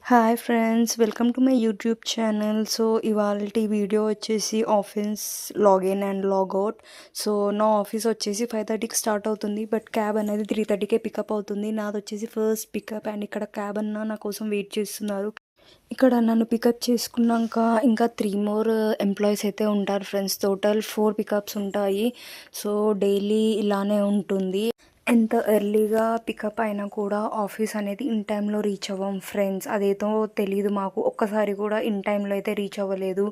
Hi friends, welcome to my YouTube channel. So ఇవాల్టి video వచ్చేసి office login and logout. So నా office వచ్చేసి 5:30కి start అవుతుంది, but cab అనేది 3:30కే పికప్ అవుతుంది. నాది వచ్చేసి ఫస్ట్ పికప్ అండ్ ఇక్కడ క్యాబ్ అన్న నా కోసం వెయిట్ చేస్తున్నారు. ఇక్కడ నన్ను పికప్ చేసుకున్నాక ఇంకా 3 మోర్ ఎంప్లాయీస్ అయితే ఉంటారు ఫ్రెండ్స్. టోటల్ 4 పికప్స్ ఉంటాయి. సో డైలీ ఇలానే ఉంటుంది. ఎంత ఎర్లీగా పికప్ అయినా కూడా ఆఫీస్ అనేది ఇన్ టైంలో రీచ్ అవ్వం ఫ్రెండ్స్. అదేదో తెలీదు మాకు. ఒక్కసారి కూడా ఇన్ టైంలో అయితే రీచ్ అవ్వలేదు.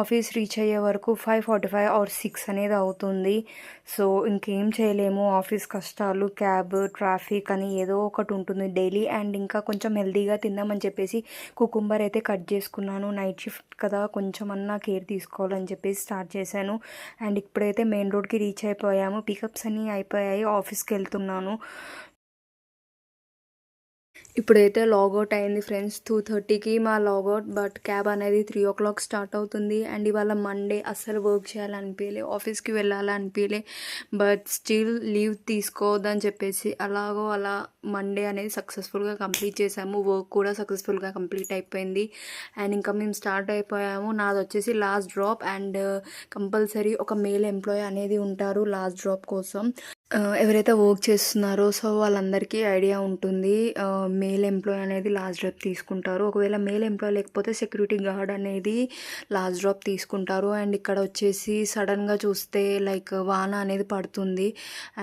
ఆఫీస్ రీచ్ అయ్యే వరకు 5:45 ఆర్ 6 అనేది అవుతుంది. సో ఇంకేం చేయలేము. ఆఫీస్ కష్టాలు, క్యాబ్, ట్రాఫిక్ అని ఏదో ఒకటి ఉంటుంది డైలీ. అండ్ ఇంకా కొంచెం హెల్తీగా తిందామని చెప్పేసి కుకుంబర్ అయితే కట్ చేసుకున్నాను. నైట్ షిఫ్ట్ కదా, కొంచెం అన్నా కేర్ తీసుకోవాలని చెప్పేసి స్టార్ట్ చేశాను. అండ్ ఇప్పుడైతే మెయిన్ రోడ్కి రీచ్ అయిపోయాము. పికప్స్ అన్నీ అయిపోయాయి. ఆఫీస్కి వెళ్తున్నాను. ఇప్పుడైతే లాగౌట్ అయింది ఫ్రెండ్స్. 2:30కి మా లాగౌట్. బట్ క్యాబ్ అనేది 3 o'clock స్టార్ట్ అవుతుంది. అండ్ ఇవాళ మండే, అస్సలు వర్క్ చేయాలనిపించలే, ఆఫీస్కి వెళ్ళాలనిపించలే. బట్ స్టిల్ లీవ్ తీసుకోవద్దని చెప్పేసి అలాగో అలా మండే అనేది సక్సెస్ఫుల్గా కంప్లీట్ చేసాము. వర్క్ కూడా సక్సెస్ఫుల్గా కంప్లీట్ అయిపోయింది. అండ్ ఇంకా మేము స్టార్ట్ అయిపోయాము. నాది వచ్చేసి లాస్ట్ డ్రాప్. అండ్ కంపల్సరీ ఒక మేల్ ఎంప్లాయీ అనేది ఉంటారు లాస్ట్ డ్రాప్ కోసం. ఎవరైతే వర్క్ చేస్తున్నారో సో వాళ్ళందరికీ ఐడియా ఉంటుంది. మేల్ ఎంప్లాయీ అనేది లాస్ట్ డ్రాప్ తీసుకుంటారు. ఒకవేళ మేల్ ఎంప్లాయీ లేకపోతే సెక్యూరిటీ గార్డ్ అనేది లాస్ట్ డ్రాప్ తీసుకుంటారు. అండ్ ఇక్కడ వచ్చేసి సడన్గా చూస్తే లైక్ వాన అనేది పడుతుంది.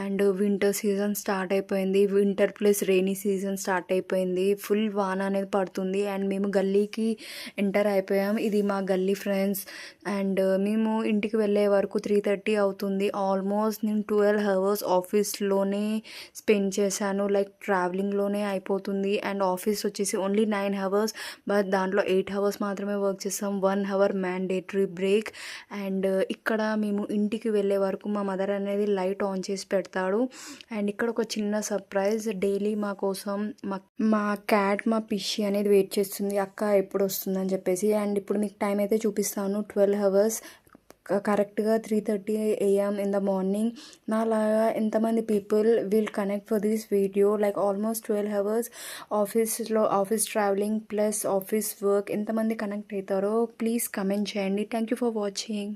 అండ్ వింటర్ సీజన్ స్టార్ట్ అయిపోయింది. Winter plus rainy season start అయిపోయింది. ఫుల్ వాన అనేది పడుతుంది. అండ్ మేము గల్లీకి ఎంటర్ అయిపోయాం. ఇది మా గల్లీ ఫ్రెండ్స్. అండ్ మేము ఇంటికి వెళ్ళే వరకు 3:30 అవుతుంది. ఆల్మోస్ట్ నేను 12 hours ఆఫీస్లోనే స్పెండ్ చేశాను. లైక్ ట్రావెలింగ్లోనే అయిపోతుంది. అండ్ ఆఫీస్ వచ్చేసి ఓన్లీ 9 hours, బట్ దాంట్లో 8 hours మాత్రమే వర్క్ చేస్తాం. 1 hour మ్యాండేటరీ బ్రేక్. అండ్ ఇక్కడ మేము ఇంటికి వెళ్ళే వరకు మా మదర్ అనేది లైట్ ఆన్ చేసి పెడతాడు. అండ్ ఇక్కడ ఒక చిన్న సర్ప్రైజ్. డైలీ మా కోసం మా క్యాట్, మా పిషి అనేది వెయిట్ చేస్తుంది, అక్క ఎప్పుడు వస్తుందని చెప్పేసి. అండ్ ఇప్పుడు మీకు టైం అయితే చూపిస్తాను. 12 hours కరెక్ట్గా 3:30 AM ఇన్ ద మార్నింగ్. నాలాగా ఎంతమంది people will connect for this video. Like almost 12 hours office travelling plus office work ఎంతమంది కనెక్ట్ అవుతారో ప్లీజ్ కమెంట్ చేయండి. Thank you for watching.